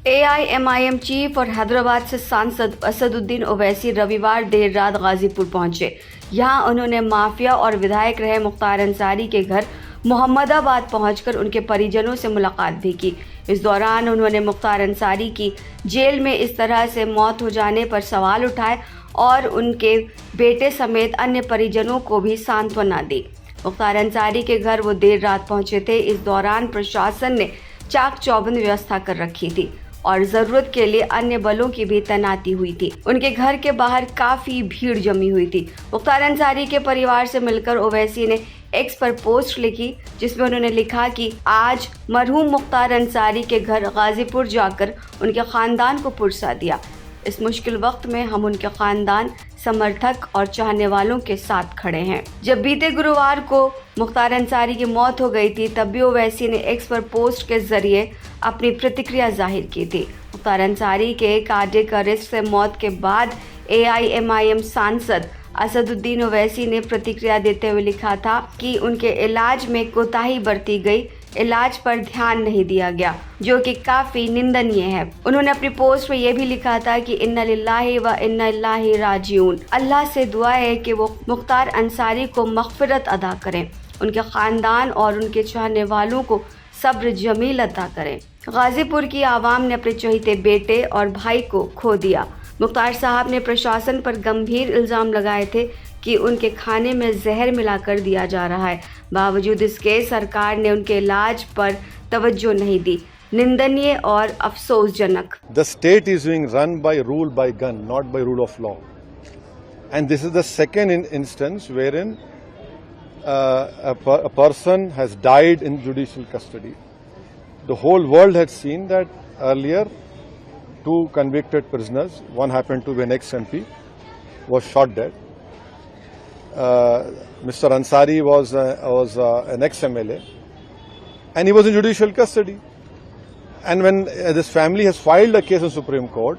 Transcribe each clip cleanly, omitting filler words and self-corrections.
AIMIM chief और हैदराबाद से सांसद असदुद्दीन ओवैसी रविवार देर रात गाजीपुर पहुंचे। यहां उन्होंने माफिया और विधायक रहे मुख्तार अंसारी के घर मोहम्मदाबाद पहुंचकर उनके परिजनों से मुलाकात भी की। इस दौरान उन्होंने मुख्तार अंसारी की जेल में इस तरह से मौत हो जाने पर सवाल उठाए और उनके बेटे समेत अन्य परिजनों को भी सांत्वना दी। मुख्तार अंसारी के घर वो देर रात पहुंचे थे। इस दौरान प्रशासन ने चाक चौबंद व्यवस्था कर रखी थी और जरूरत के लिए अन्य बलों की भी तैनाती हुई थी। उनके घर के बाहर काफी भीड़ जमी हुई थी। मुख्तार अंसारी के परिवार से मिलकर ओवैसी ने एक्स पर पोस्ट लिखी, जिसमें उन्होंने लिखा कि आज मरहूम मुख्तार अंसारी के घर गाजीपुर जाकर उनके खानदान को पुरसा दिया। इस मुश्किल वक्त में हम उनके खानदान, समर्थक और चाहने वालों के साथ खड़े हैं। जब बीते गुरुवार को मुख्तार अंसारी की मौत हो गई थी, तब भी ओवैसी ने एक्स पर पोस्ट के जरिए अपनी प्रतिक्रिया जाहिर की थी। मुख्तार अंसारी के कार्डियक अरेस्ट से मौत के बाद AIMIM सांसद असदुद्दीन ओवैसी ने प्रतिक्रिया देते हुए लिखा था कि उनके इलाज में कोताही बरती गई, इलाज पर ध्यान नहीं दिया गया, जो कि काफी निंदनीय है। उन्होंने अपनी पोस्ट में यह भी लिखा था कि इन्ना लिल्लाहि व इन्ना इलैहि राजिऊन। अल्लाह से दुआ है कि वो मुख्तार अंसारी को मग़फ़िरत अदा करें, उनके ख़ानदान और उनके चाहने वालों को सब्र जमील अता करें। गाजीपुर की आवाम ने अपने चहेते बेटे और भाई को खो दिया। मुख्तार साहब ने प्रशासन पर गंभीर इल्ज़ाम लगाए थे कि उनके खाने में जहर मिलाकर दिया जा रहा है। बावजूद इसके सरकार ने उनके इलाज पर तवज्जो नहीं दी। निंदनीय और अफसोसजनक। The state is being run by rule by gun, not by rule of law. And this is the second instance wherein a person has died in judicial custody. The whole world had seen that earlier. Two convicted prisoners, one happened to be an ex-MP, was shot dead. Mr. Ansari was an ex-MLA, and he was in judicial custody. And when this family has filed a case in Supreme Court,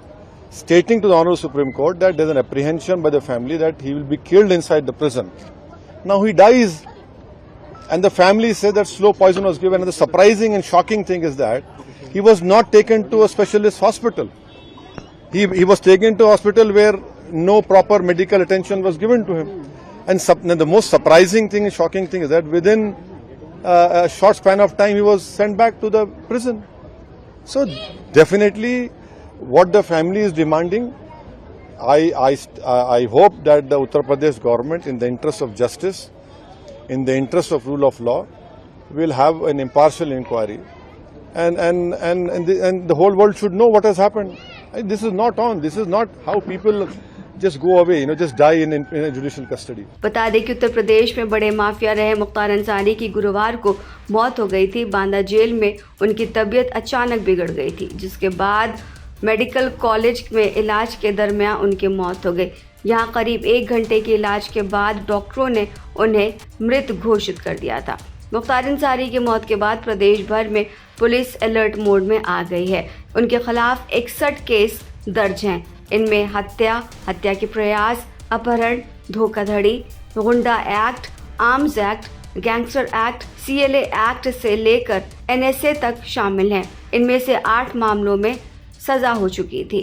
stating to the Honorable Supreme Court that there is an apprehension by the family that he will be killed inside the prison. Now he dies, and the family says that slow poison was given. And the surprising and shocking thing is that he was not taken to a specialist hospital. He was taken to a hospital where no proper medical attention was given to him. And the most surprising thing and shocking thing is that within a short span of time he was sent back to the prison. So definitely what the family is demanding, I hope that the Uttar Pradesh government, in the interest of justice, in the interest of rule of law, will have an impartial inquiry. And the whole world should know what has happened. This is not on. This is not how people just go away, just die in judicial custody. बता दें कि उत्तर प्रदेश में बड़े mafia रहे मुख्तार अंसारी की गुरुवार को मौत हो गई थी। बांदा जेल में उनकी तबीयत अचानक बिगड़ गई थी, जिसके बाद मेडिकल कॉलेज में इलाज के दरमियान उनकी मौत हो गई। यहां करीब 1 घंटे के इलाज के बाद डॉक्टरों ने उन्हें मृत घोषित कर दिया था। मुख्तार अंसारी की मौत के बाद प्रदेश भर में पुलिस अलर्ट मोड में आ गई है। उनके खिलाफ 61 केस दर्ज हैं। इनमें हत्या के प्रयास, अपहरण, धोखाधड़ी, गुंडा act, arms act, gangster act, CLA act से लेकर NSA तक शामिल हैं। इनमें से 8 मामलों में सजा हो चुकी थी।